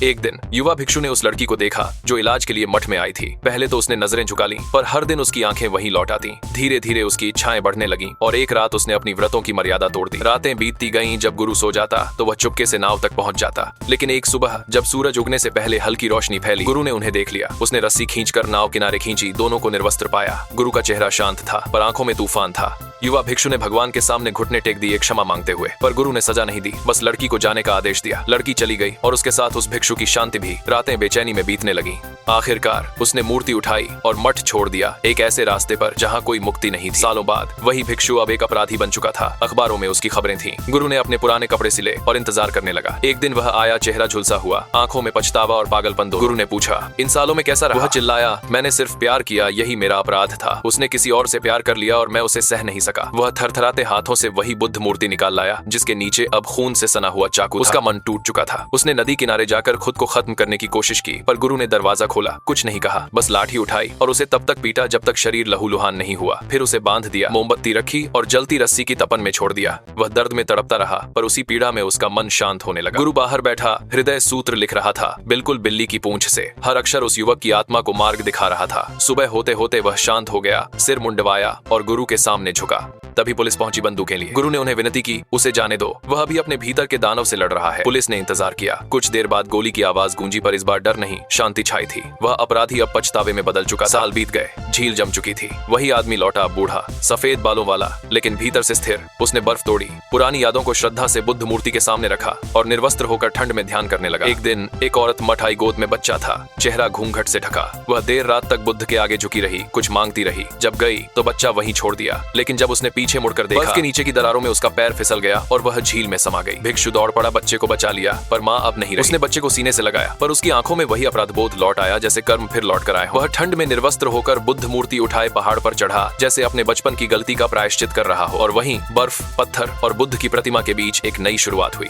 एक दिन युवा भिक्षु ने उस लड़की को देखा जो इलाज के लिए मठ में आई थी। पहले तो उसने नजरें झुका ली, पर हर दिन उसकी आंखें वहीं लौट आती। धीरे धीरे उसकी इच्छाएं बढ़ने लगीं और एक रात उसने अपनी व्रतों की मर्यादा तोड़ दी। रातें बीतती गईं, जब गुरु सो जाता तो वह चुपके से नाव तक पहुंच जाता। लेकिन एक सुबह जब सूरज उगने से पहले हल्की रोशनी फैली, गुरु ने उन्हें देख लिया। उसने रस्सी खींचकर नाव किनारे खींची, दोनों को निर्वस्त्र पाया। गुरु का चेहरा शांत था, पर आंखों में तूफान था। युवा भिक्षु ने भगवान के सामने घुटने टेक दिए क्षमा मांगते हुए, पर गुरु ने सजा नहीं दी, बस लड़की को जाने का आदेश दिया। लड़की चली गई और उसके साथ उस भिक्षु की शांति भी। रातें बेचैनी में बीतने लगी। आखिरकार उसने मूर्ति उठाई और मठ छोड़ दिया, एक ऐसे रास्ते पर जहां कोई मुक्ति नहीं थी। सालों बाद वही भिक्षु अब एक अपराधी बन चुका था। अखबारों में उसकी खबरें थीं। गुरु ने अपने पुराने कपड़े सिले और इंतजार करने लगा। एक दिन वह आया, चेहरा झुलसा हुआ, आंखों में पछतावा और पागलपन दो। गुरु ने पूछा, इन सालों में कैसा रहा? वह चिल्लाया, मैंने सिर्फ प्यार किया, यही मेरा अपराध था। उसने किसी और से प्यार कर लिया और मैं उसे सह नहीं सका। वह थरथराते हाथों से वही बुद्ध मूर्ति निकाल लाया, जिसके नीचे अब खून से सना हुआ चाकू। उसका मन टूट चुका था। उसने नदी किनारे जाकर खुद को खत्म करने की कोशिश की, पर गुरु ने दरवाजा खोला, कुछ नहीं कहा, बस लाठी उठाई और उसे तब तक पीटा जब तक शरीर लहूलुहान नहीं हुआ। फिर उसे बांध दिया, मोमबत्ती रखी और जलती रस्सी की तपन में छोड़ दिया। वह दर्द में तड़पता रहा, पर उसी पीड़ा में उसका मन शांत होने लगा। गुरु बाहर बैठा हृदय सूत्र लिख रहा था, बिल्कुल बिल्ली की पूंछ से। हर अक्षर उस युवक की आत्मा को मार्ग दिखा रहा था। सुबह होते होते वह शांत हो गया, सिर मुंडवाया और गुरु के सामने झुका। तभी पुलिस पहुंची बंदूकें लिए। गुरु ने उन्हें विनती की, उसे जाने दो, वह अभी अपने भीतर के दानव से लड़ रहा है। पुलिस ने इंतजार किया। कुछ देर बाद गोली की आवाज गूंजी, पर इस बार डर नहीं, शांति छाई थी। वह अपराधी अब पछतावे में बदल चुका। साल बीत गए, झील जम चुकी थी। वही आदमी लौटा, बूढ़ा, सफेद बालों वाला, लेकिन भीतर से स्थिर। उसने बर्फ तोड़ी, पुरानी यादों को श्रद्धा से बुद्ध मूर्ति के सामने रखा और निर्वस्त्र होकर ठंड में ध्यान करने लगा। एक दिन एक औरत मठ आई, गोद में बच्चा था, चेहरा घूंघट से ढका। वह देर रात तक बुद्ध के आगे झुकी रही, कुछ मांगती रही। जब गई तो बच्चा वहीं छोड़ दिया, लेकिन जब उसने पीछे मुड़कर देखा, नीचे की दरारों में उसका पैर फिसल गया और वह झील में समा गई। भिक्षु दौड़ पड़ा, बच्चे को बचा लिया, पर माँ अब नहीं रही। उसने बच्चे को सीने से लगाया, पर उसकी आंखों में वही अपराध बोध लौट आया, जैसे कर्म फिर लौट कर आए। वह ठंड में निर्वस्त्र होकर बुद्ध मूर्ति उठाए पहाड़ पर चढ़ा, जैसे अपने बचपन की गलती का प्रायश्चित कर रहा हो। और वहीं बर्फ, पत्थर और बुद्ध की प्रतिमा के बीच एक नई शुरुआत हुई।